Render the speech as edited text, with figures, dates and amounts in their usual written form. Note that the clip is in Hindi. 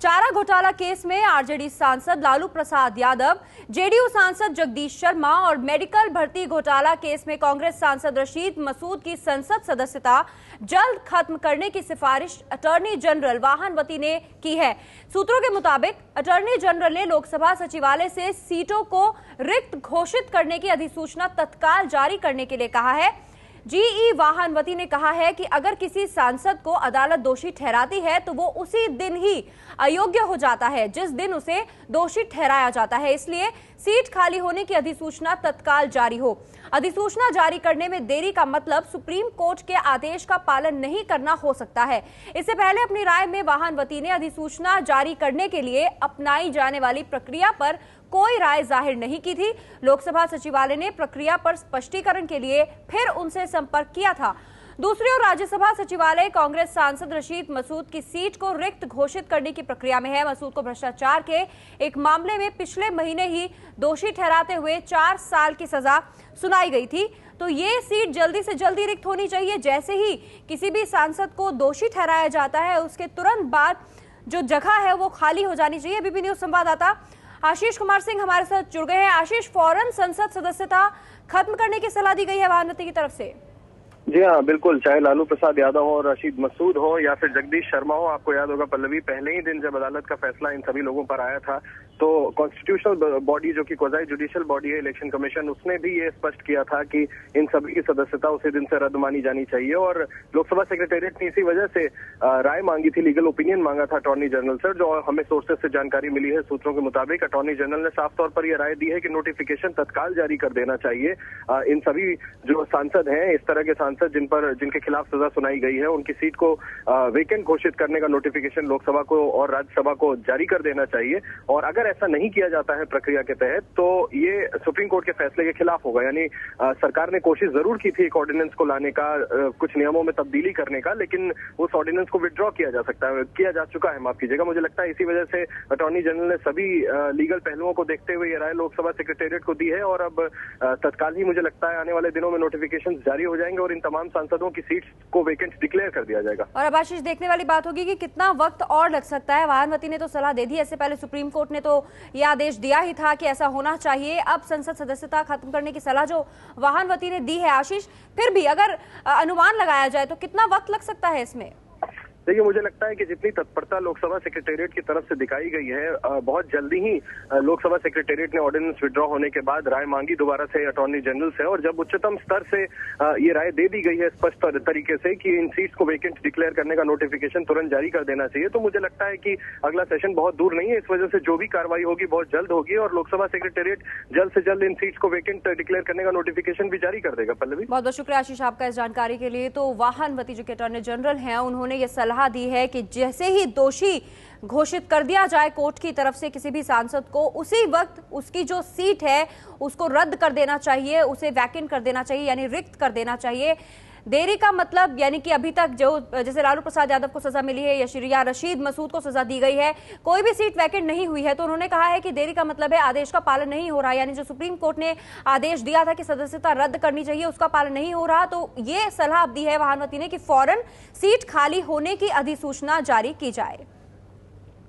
चारा घोटाला केस में आरजेडी सांसद लालू प्रसाद यादव, जेडीयू सांसद जगदीश शर्मा और मेडिकल भर्ती घोटाला केस में कांग्रेस सांसद रशीद मसूद की संसद सदस्यता जल्द खत्म करने की सिफारिश अटॉर्नी जनरल वाहनवती ने की है। सूत्रों के मुताबिक अटॉर्नी जनरल ने लोकसभा सचिवालय से सीटों को रिक्त घोषित करने की अधिसूचना तत्काल जारी करने के लिए कहा है। जीई वाहनवती ने कहा है कि अगर किसी सांसद को अदालत दोषी ठहराती है तो वो उसी दिन ही अयोग्य हो जाता है जिस दिन उसे दोषी ठहराया जाता है, इसलिए सीट खाली होने की अधिसूचना तत्काल जारी हो। अधिसूचना जारी करने में देरी का मतलब सुप्रीम कोर्ट के आदेश का पालन नहीं करना हो सकता है। इससे पहले अपनी राय में वाहनवती ने अधिसूचना जारी करने के लिए अपनाई जाने वाली प्रक्रिया पर कोई राय जाहिर नहीं की थी। लोकसभा सचिवालय ने प्रक्रिया पर स्पष्टीकरण के लिए फिर उनसे संपर्क किया था। दूसरी ओर राज्यसभा सचिवालय कांग्रेस सांसद रशीद मसूद की सीट को रिक्त घोषित करने की प्रक्रिया में है। मसूद को भ्रष्टाचार के एक मामले में पिछले महीने ही दोषी ठहराते हुए 4 साल की सजा सुनाई गई थी, तो ये सीट जल्दी से जल्दी रिक्त होनी चाहिए। जैसे ही किसी भी सांसद को दोषी ठहराया जाता है उसके तुरंत बाद जो जगह है वो खाली हो जानी चाहिए। एबीपी न्यूज संवाददाता आशीष कुमार सिंह हमारे साथ जुड़ गए हैं। आशीष, फौरन संसद सदस्यता खत्म करने की सलाह दी गई है वाहनवती की तरफ से। जी हाँ, बिल्कुल। चाहे लालू प्रसाद यादव हो, रशीद मसूद हो या फिर जगदीश शर्मा हो, आपको याद होगा पल्लवी, पहले ही दिन जब अदालत का फैसला इन सभी लोगों पर आया था तो कॉन्स्टिट्यूशनल बॉडी जो कि क्वाज़ी जुडिशियल बॉडी है, इलेक्शन कमीशन, उसने भी ये स्पष्ट किया था कि इन सभी की सदस्यता उसी दिन से रद्द मानी जानी चाहिए। और लोकसभा सेक्रेटेरिएट ने इसी वजह से राय मांगी थी, लीगल ओपिनियन मांगा था अटॉर्नी जनरल से। जो हमें सोर्सेज से जानकारी मिली है, सूत्रों के मुताबिक अटॉर्नी जनरल ने साफ तौर पर यह राय दी है कि नोटिफिकेशन तत्काल जारी कर देना चाहिए। इन सभी जो सांसद हैं, इस तरह के सांसद जिनके खिलाफ सजा सुनाई गई है, उनकी सीट को वेकेंट घोषित करने का नोटिफिकेशन लोकसभा को और राज्यसभा को जारी कर देना चाहिए। और अगर ऐसा नहीं किया जाता है प्रक्रिया के तहत तो ये सुप्रीम कोर्ट के फैसले के खिलाफ होगा। यानी सरकार ने कोशिश जरूर की थी एक ऑर्डिनेंस को लाने का, कुछ नियमों में तब्दीली करने का, लेकिन उस ऑर्डिनेंस को विड्रॉ किया जा चुका है, माफ कीजिएगा। मुझे लगता है इसी वजह से अटॉर्नी जनरल ने सभी लीगल पहलुओं को देखते हुए ये राय लोकसभा सेक्रेटेरिएट को दी है और अब तत्काल ही मुझे लगता है आने वाले दिनों में नोटिफिकेशन जारी हो जाएंगे और इन तमाम सांसदों की सीट्स को वेकेंट डिक्लेयर कर दिया जाएगा। और अब आशीष, देखने वाली बात होगी कि कितना वक्त और लग सकता है। वाहनवती ने तो सलाह दे दी, इससे पहले सुप्रीम कोर्ट ने तो यह आदेश दिया ही था कि ऐसा होना चाहिए। अब संसद सदस्यता खत्म करने की सलाह जो वाहनवती ने दी है, आशीष, फिर भी अगर अनुमान लगाया जाए तो कितना वक्त लग सकता है इसमें? देखिए, मुझे लगता है कि जितनी तत्परता लोकसभा सेक्रेटेरिएट की तरफ से दिखाई गई है, बहुत जल्दी ही लोकसभा सेक्रेटेरिएट ने ऑर्डिनेंस विड्रॉ होने के बाद राय मांगी दोबारा से अटॉर्नी जनरल से, और जब उच्चतम स्तर से ये राय दे दी गई है स्पष्ट तरीके से कि इन सीट्स को वेकेंट डिक्लेयर करने का नोटिफिकेशन तुरंत जारी कर देना चाहिए, तो मुझे लगता है कि अगला सेशन बहुत दूर नहीं है। इस वजह से जो भी कार्रवाई होगी बहुत जल्द होगी और लोकसभा सेक्रेटेरिएट जल्द से जल्द इन सीट्स को वेकेंट डिक्लेयर करने का नोटिफिकेशन भी जारी कर देगा। पल्लवी, बहुत बहुत शुक्रिया आशीष आपका इस जानकारी के लिए। तो वाहनवती जो कि अटॉर्नी जनरल हैं, उन्होंने ये सलाह दी है कि जैसे ही दोषी घोषित कर दिया जाए कोर्ट की तरफ से किसी भी सांसद को, उसी वक्त उसकी जो सीट है उसको रद्द कर देना चाहिए, उसे वैकेंट कर देना चाहिए, यानी रिक्त कर देना चाहिए। देरी का मतलब यानी कि अभी तक जो जैसे लालू प्रसाद यादव को सजा मिली है या रशीद मसूद को सजा दी गई है, कोई भी सीट वैकेंट नहीं हुई है, तो उन्होंने कहा है कि देरी का मतलब है आदेश का पालन नहीं हो रहा। यानी जो सुप्रीम कोर्ट ने आदेश दिया था कि सदस्यता रद्द करनी चाहिए, उसका पालन नहीं हो रहा। तो ये सलाह दी है वाहनवती ने कि फौरन सीट खाली होने की अधिसूचना जारी की जाए।